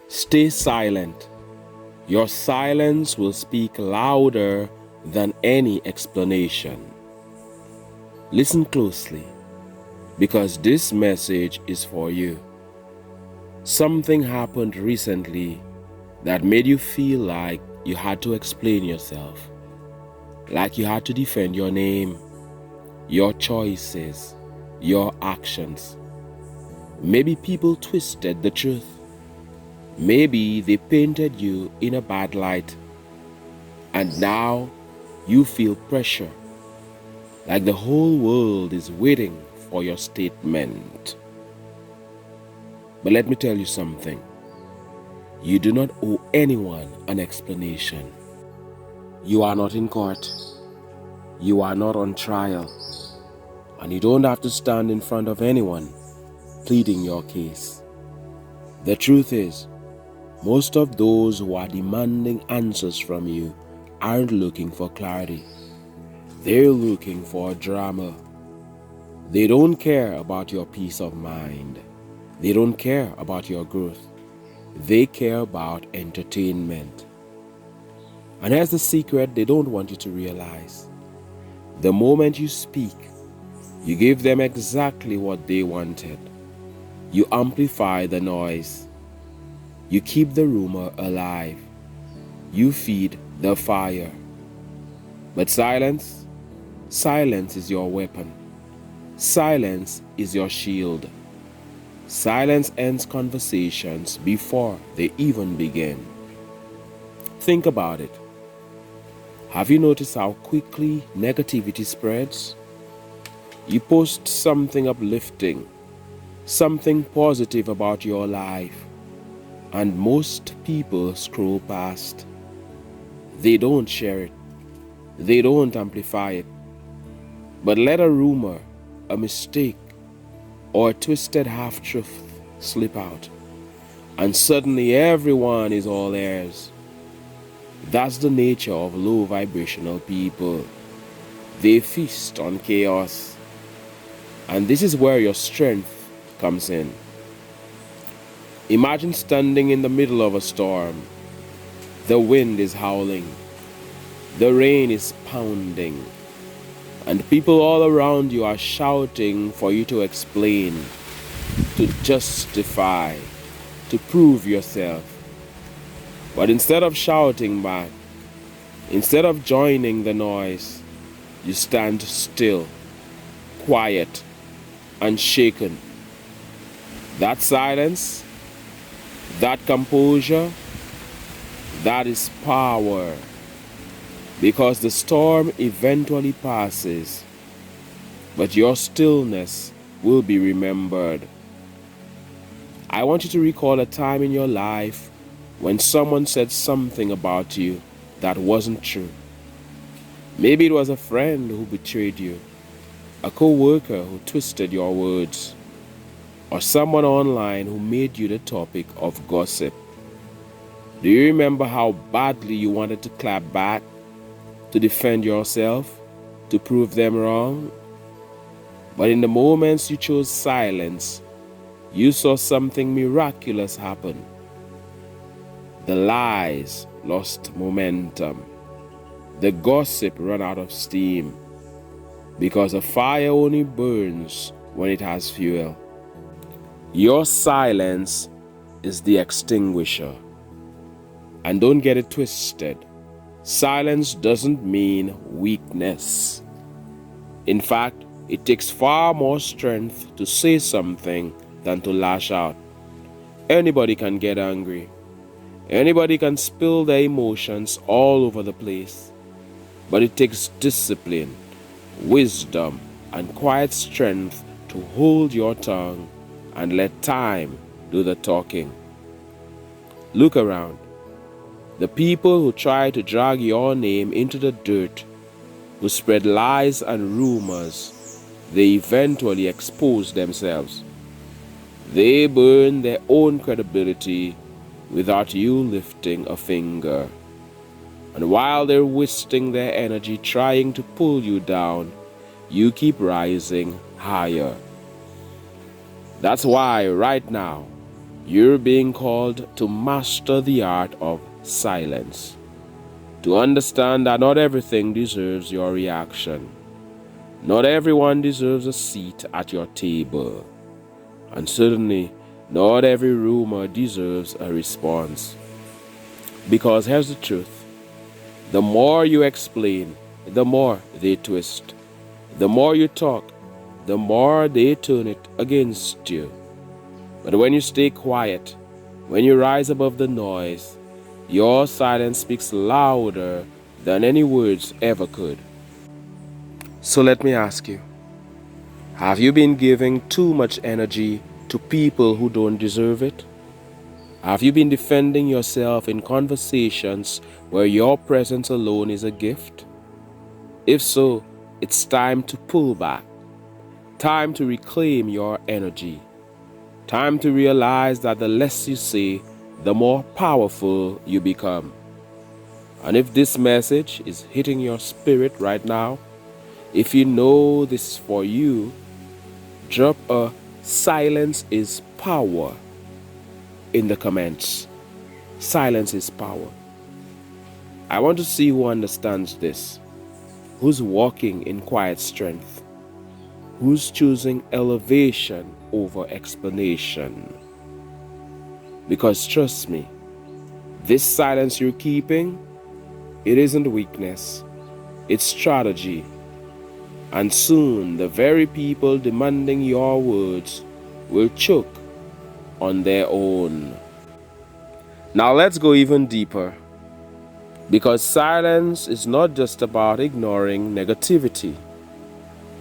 Stay silent. Your silence will speak louder than any explanation. Listen closely, because this message is for you. Something happened recently that made you feel like you had to explain yourself, like you had to defend your name, your choices, your actions. Maybe people twisted the truth. Maybe they painted you in a bad light, and now you feel pressure, like the whole world is waiting for your statement. But let me tell you something. You do not owe anyone an explanation. You are not in court. You are not on trial. And you don't have to stand in front of anyone pleading your case. The truth is, most of those who are demanding answers from you aren't looking for clarity. They're looking for drama. They don't care about your peace of mind. They don't care about your growth. They care about entertainment. And here's the secret they don't want you to realize. The moment you speak, you give them exactly what they wanted. You amplify the noise. You keep the rumor alive. You feed the fire. But silence is your weapon. Silence is your shield. Silence ends conversations before they even begin. Think about it. Have you noticed how quickly negativity spreads? You post something uplifting, something positive about your life, and most people scroll past. They don't share it. They don't amplify it. But let a rumor, a mistake, or a twisted half-truth slip out, and suddenly everyone is all ears. That's the nature of low vibrational people. They feast on chaos. And this is where your strength comes in. Imagine standing in the middle of a storm. The wind is howling. The rain is pounding. And people all around you are shouting for you to explain, to justify, to prove yourself. But instead of shouting back, instead of joining the noise, you stand still, quiet, unshaken. That silence, that composure, that is power. Because the storm eventually passes, but your stillness will be remembered. I want you to recall a time in your life when someone said something about you that wasn't true. Maybe it was a friend who betrayed you, a co-worker who twisted your words, or someone online who made you the topic of gossip. Do you remember how badly you wanted to clap back, to defend yourself, to prove them wrong? But in the moments you chose silence, you saw something miraculous happen. The lies lost momentum. The gossip ran out of steam, because a fire only burns when it has fuel. Your silence is the extinguisher. And don't get it twisted. Silence doesn't mean weakness. In fact, it takes far more strength to say something than to lash out. Anybody can get angry. Anybody can spill their emotions all over the place. But it takes discipline, wisdom, and quiet strength to hold your tongue and let time do the talking. Look around. The people who try to drag your name into the dirt, who spread lies and rumors, they eventually expose themselves. They burn their own credibility without you lifting a finger. And while they're wasting their energy trying to pull you down, you keep rising higher. That's why right now, You're being called to master the art of silence, to understand that not everything deserves your reaction. Not everyone deserves a seat at your table. And certainly, not every rumor deserves a response. Because here's the truth. The more you explain, the more they twist. The more you talk, the more they turn it against you. But when you stay quiet, when you rise above the noise, your silence speaks louder than any words ever could. So let me ask you, have you been giving too much energy to people who don't deserve it? Have you been defending yourself in conversations where your presence alone is a gift? If so, it's time to pull back. Time to reclaim your energy. Time to realize that the less you say, the more powerful you become. And if this message is hitting your spirit right now, if you know this is for you, drop a "silence is power" in the comments. Silence is power. I want to see who understands this, who's walking in quiet strength, who's choosing elevation over explanation. Because trust me, this silence you're keeping, it isn't weakness, it's strategy. And soon the very people demanding your words will choke on their own. Now let's go even deeper. Because silence is not just about ignoring negativity.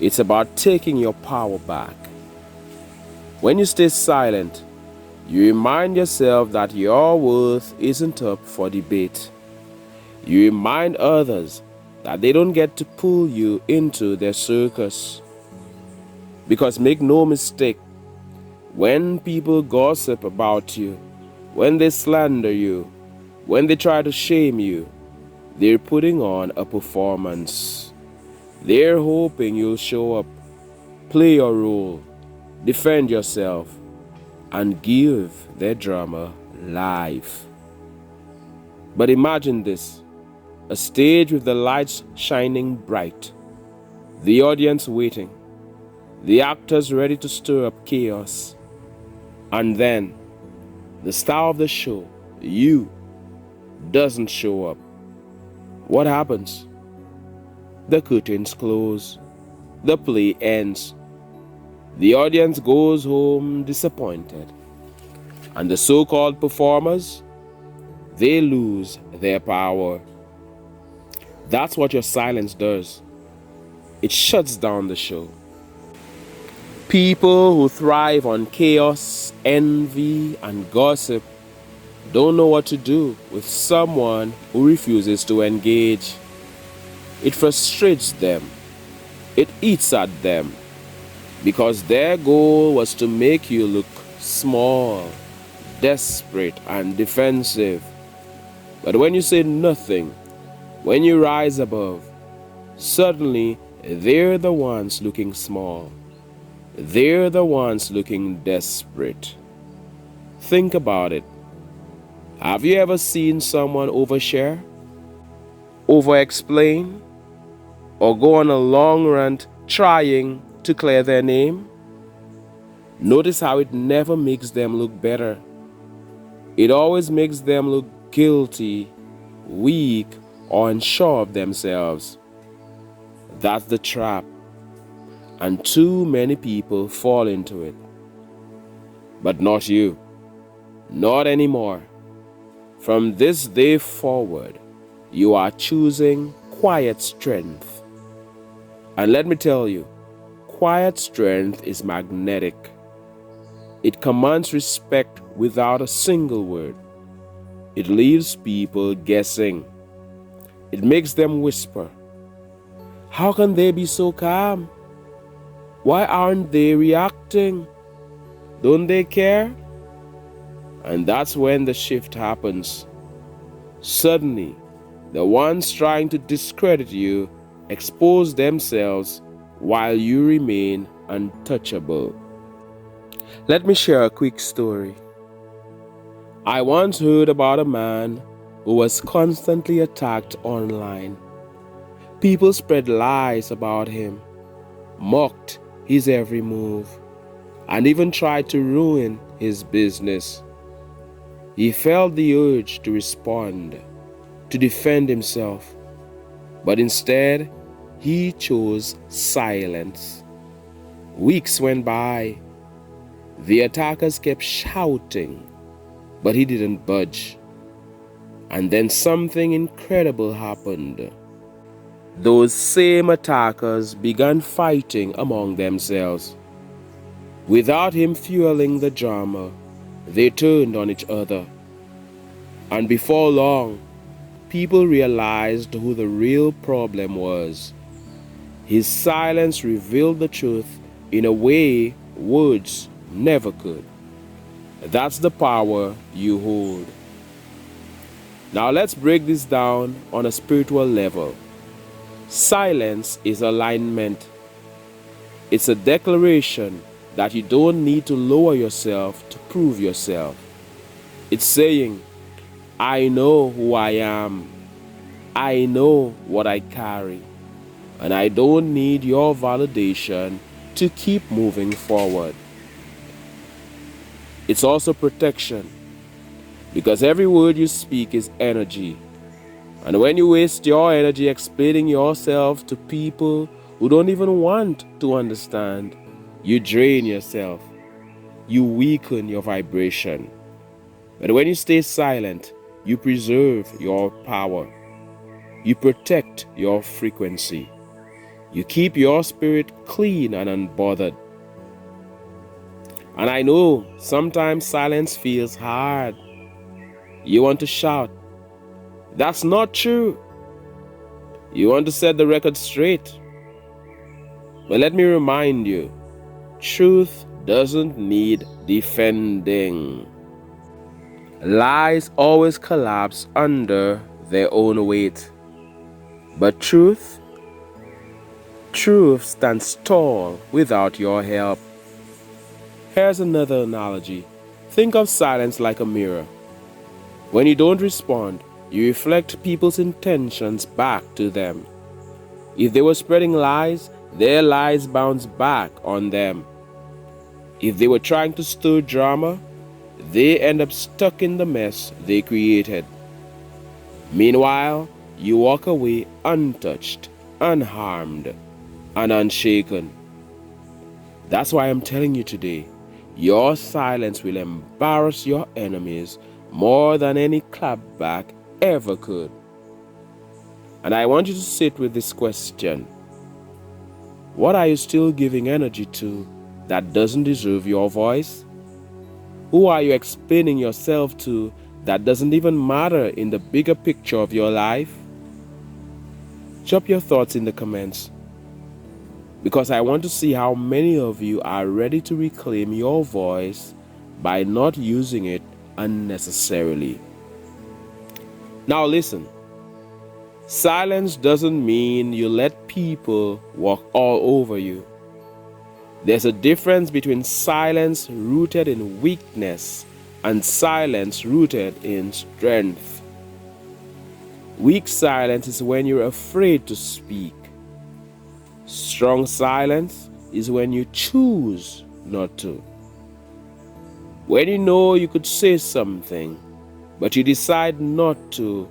It's about taking your power back. When you stay silent, you remind yourself that your worth isn't up for debate. You remind others that they don't get to pull you into their circus. Because make no mistake, when people gossip about you, when they slander you, when they try to shame you, they're putting on a performance. They're hoping you'll show up, play your role, defend yourself, and give their drama life. But imagine this, a stage with the lights shining bright, the audience waiting, the actors ready to stir up chaos, and then the star of the show, you, doesn't show up. What happens? The curtains close, the play ends, the audience goes home disappointed, and the so-called performers, they lose their power. That's what your silence does. It shuts down the show. People who thrive on chaos, envy, and gossip don't know what to do with someone who refuses to engage. It frustrates them. It eats at them. Because their goal was to make you look small, desperate, and defensive. But when you say nothing, when you rise above, suddenly they're the ones looking small. They're the ones looking desperate. Think about it. Have you ever seen someone overshare, over-explain, or go on a long rant trying to clear their name? Notice how it never makes them look better. It always makes them look guilty, weak, or unsure of themselves. That's the trap, and too many people fall into it. But not you. Not anymore. From this day forward, you are choosing quiet strength. And let me tell you, quiet strength is magnetic. It commands respect without a single word. It leaves people guessing. It makes them whisper. How can they be so calm? Why aren't they reacting? Don't they care? And that's when the shift happens. Suddenly, the ones trying to discredit you expose themselves while you remain untouchable. Let me share a quick story. I once heard about a man who was constantly attacked online. People spread lies about him, mocked his every move, and even tried to ruin his business. He felt the urge to respond, to defend himself, but instead he chose silence. Weeks went by. The attackers kept shouting, but he didn't budge. And then something incredible happened. Those same attackers began fighting among themselves. Without him fueling the drama, they turned on each other. And before long, people realized who the real problem was. His silence revealed the truth in a way words never could. That's the power you hold. Now let's break this down on a spiritual level. Silence is alignment. It's a declaration that you don't need to lower yourself to prove yourself. It's saying, I know who I am. I know what I carry. And I don't need your validation to keep moving forward. It's also protection, because every word you speak is energy. And when you waste your energy explaining yourself to people who don't even want to understand, you drain yourself. You weaken your vibration. But when you stay silent, you preserve your power. You protect your frequency. You keep your spirit clean and unbothered. And I know sometimes silence feels hard. You want to shout, that's not true. You want to set the record straight. But let me remind you, truth doesn't need defending. Lies always collapse under their own weight. But truth stands tall without your help. Here's another analogy. Think of silence like a mirror. When you don't respond, you reflect people's intentions back to them. If they were spreading lies, their lies bounce back on them. If they were trying to stir drama, they end up stuck in the mess they created. Meanwhile, you walk away untouched, unharmed, and unshaken. That's why I'm telling you today, your silence will embarrass your enemies more than any clapback ever could. And I want you to sit with this question. What are you still giving energy to that doesn't deserve your voice? Who are you explaining yourself to that doesn't even matter in the bigger picture of your life? Drop your thoughts in the comments, because I want to see how many of you are ready to reclaim your voice by not using it unnecessarily. Now listen, silence doesn't mean you let people walk all over you. There's a difference between silence rooted in weakness and silence rooted in strength. Weak silence is when you're afraid to speak. Strong silence is when you choose not to. When you know you could say something, but you decide not to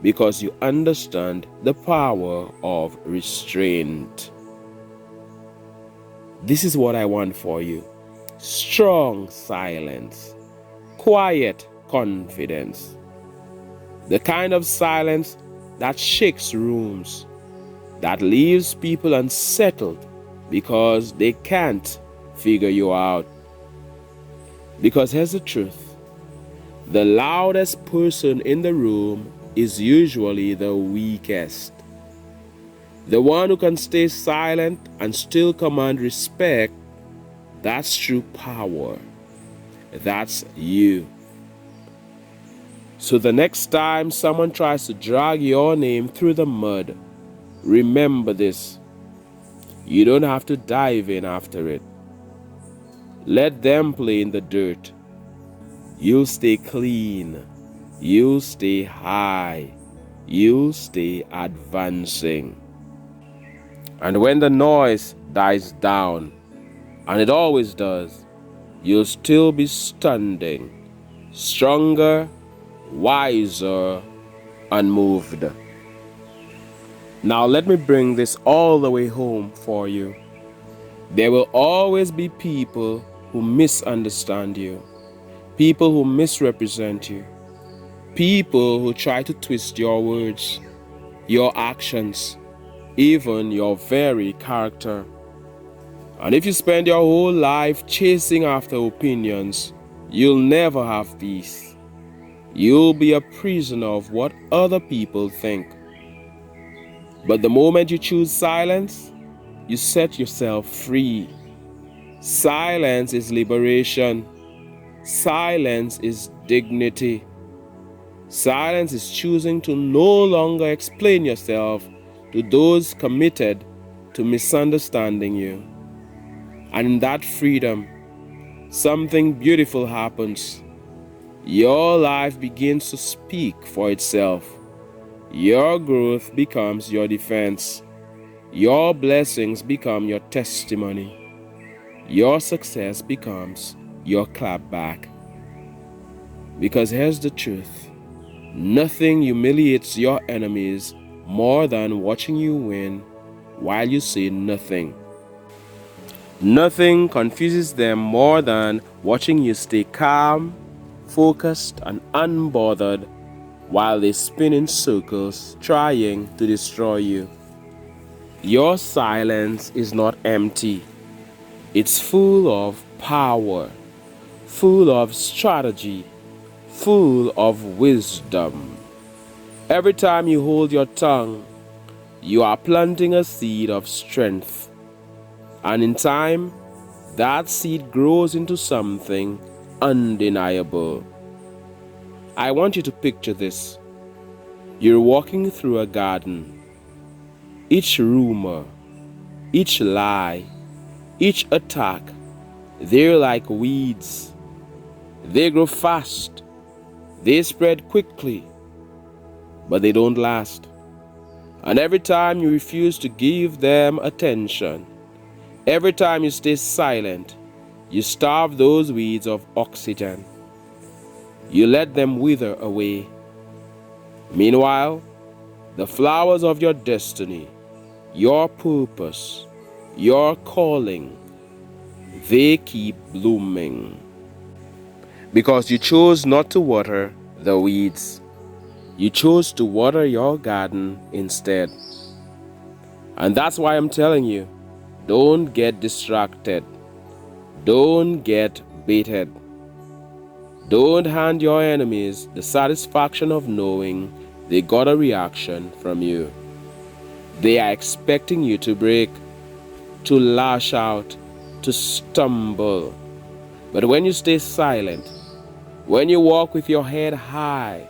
because you understand the power of restraint. This is what I want for you. Strong silence. Quiet confidence. The kind of silence that shakes rooms, that leaves people unsettled because they can't figure you out. Because here's the truth. The loudest person in the room is usually the weakest. The one who can stay silent and still command respect, that's true power. That's you. So the next time someone tries to drag your name through the mud, remember this. You don't have to dive in after it. Let them play in the dirt. You'll stay clean. You'll stay high. You'll stay advancing. And when the noise dies down, and it always does, you'll still be standing, stronger, wiser, unmoved. Now let me bring this all the way home for you. There will always be people who misunderstand you, people who misrepresent you, people who try to twist your words, your actions, even your very character. And if you spend your whole life chasing after opinions, you'll never have peace. You'll be a prisoner of what other people think. But the moment you choose silence, you set yourself free. Silence is liberation. Silence is dignity. Silence is choosing to no longer explain yourself to those committed to misunderstanding you. And in that freedom, something beautiful happens. Your life begins to speak for itself. Your growth becomes your defense. Your blessings become your testimony. Your success becomes your clapback. Because here's the truth. Nothing humiliates your enemies more than watching you win while you say nothing. Nothing confuses them more than watching you stay calm, focused, and unbothered while they spin in circles trying to destroy you. Your silence is not empty. It's full of power, full of strategy, full of wisdom. Every time you hold your tongue, you are planting a seed of strength. And in time, that seed grows into something undeniable. I want you to picture this. You're walking through a garden. Each rumor, each lie, each attack, they're like weeds. They grow fast. They spread quickly, but they don't last. And every time you refuse to give them attention, every time you stay silent, you starve those weeds of oxygen. You let them wither away. Meanwhile, the flowers of your destiny, your purpose, your calling, they keep blooming. Because you chose not to water the weeds. You chose to water your garden instead. And that's why I'm telling you, don't get distracted. Don't get baited. Don't hand your enemies the satisfaction of knowing they got a reaction from you. They are expecting you to break, to lash out, to stumble. But when you stay silent, when you walk with your head high,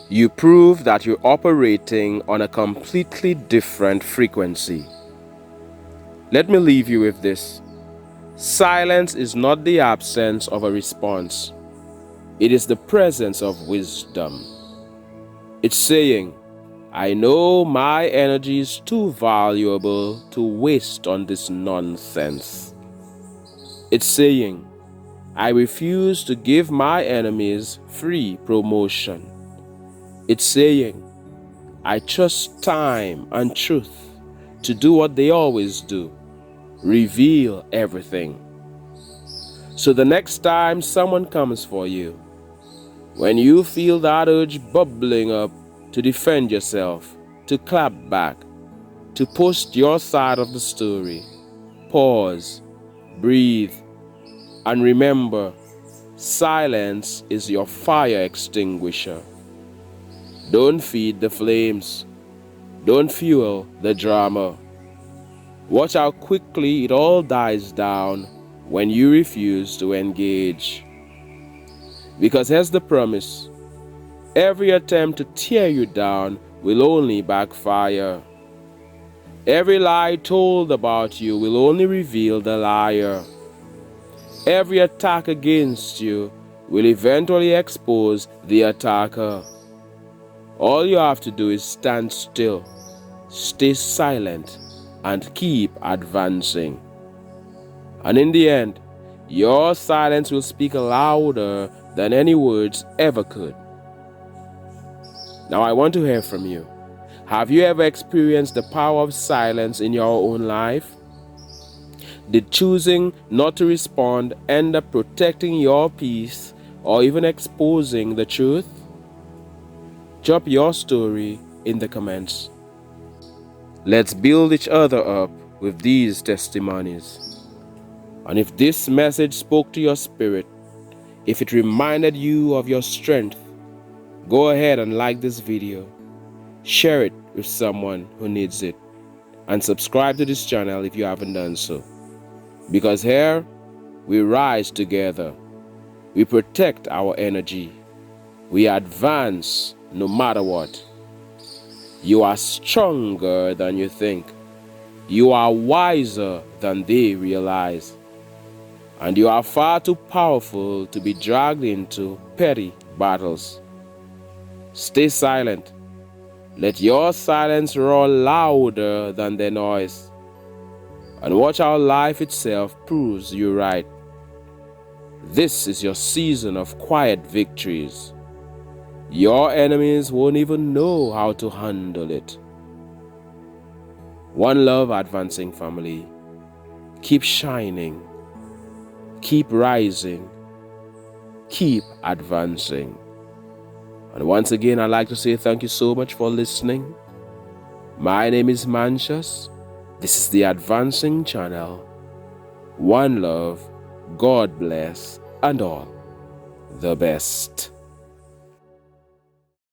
you prove that you're operating on a completely different frequency. Let me leave you with this. Silence is not the absence of a response. It is the presence of wisdom. It's saying, I know my energy is too valuable to waste on this nonsense. It's saying, I refuse to give my enemies free promotion. It's saying, I trust time and truth to do what they always do, reveal everything. So the next time someone comes for you, when you feel that urge bubbling up to defend yourself, to clap back, to post your side of the story, pause, breathe, and remember, silence is your fire extinguisher. Don't feed the flames. Don't fuel the drama. Watch how quickly it all dies down when you refuse to engage. Because here's the promise. Every attempt to tear you down will only backfire. Every lie told about you will only reveal the liar. Every attack against you will eventually expose the attacker. All you have to do is stand still, stay silent, and keep advancing. And in the end, your silence will speak louder than any words ever could. Now I want to hear from you. Have you ever experienced the power of silence in your own life? Did choosing not to respond end up protecting your peace or even exposing the truth? Drop your story in the comments. Let's build each other up with these testimonies. And if this message spoke to your spirit, if it reminded you of your strength, go ahead and like this video, share it with someone who needs it, and subscribe to this channel if you haven't done so. Because here, we rise together, we protect our energy, we advance no matter what. You are stronger than you think. You are wiser than they realize. And you are far too powerful to be dragged into petty battles. Stay silent. Let your silence roar louder than the noise. And watch how life itself proves you right. This is your season of quiet victories. Your enemies won't even know how to handle it. One love, advancing family. Keep shining. Keep rising. Keep advancing. And once again, I'd like to say thank you so much for listening. My name is Mantius. This is the Advancing Channel. One love, God bless, and all the best.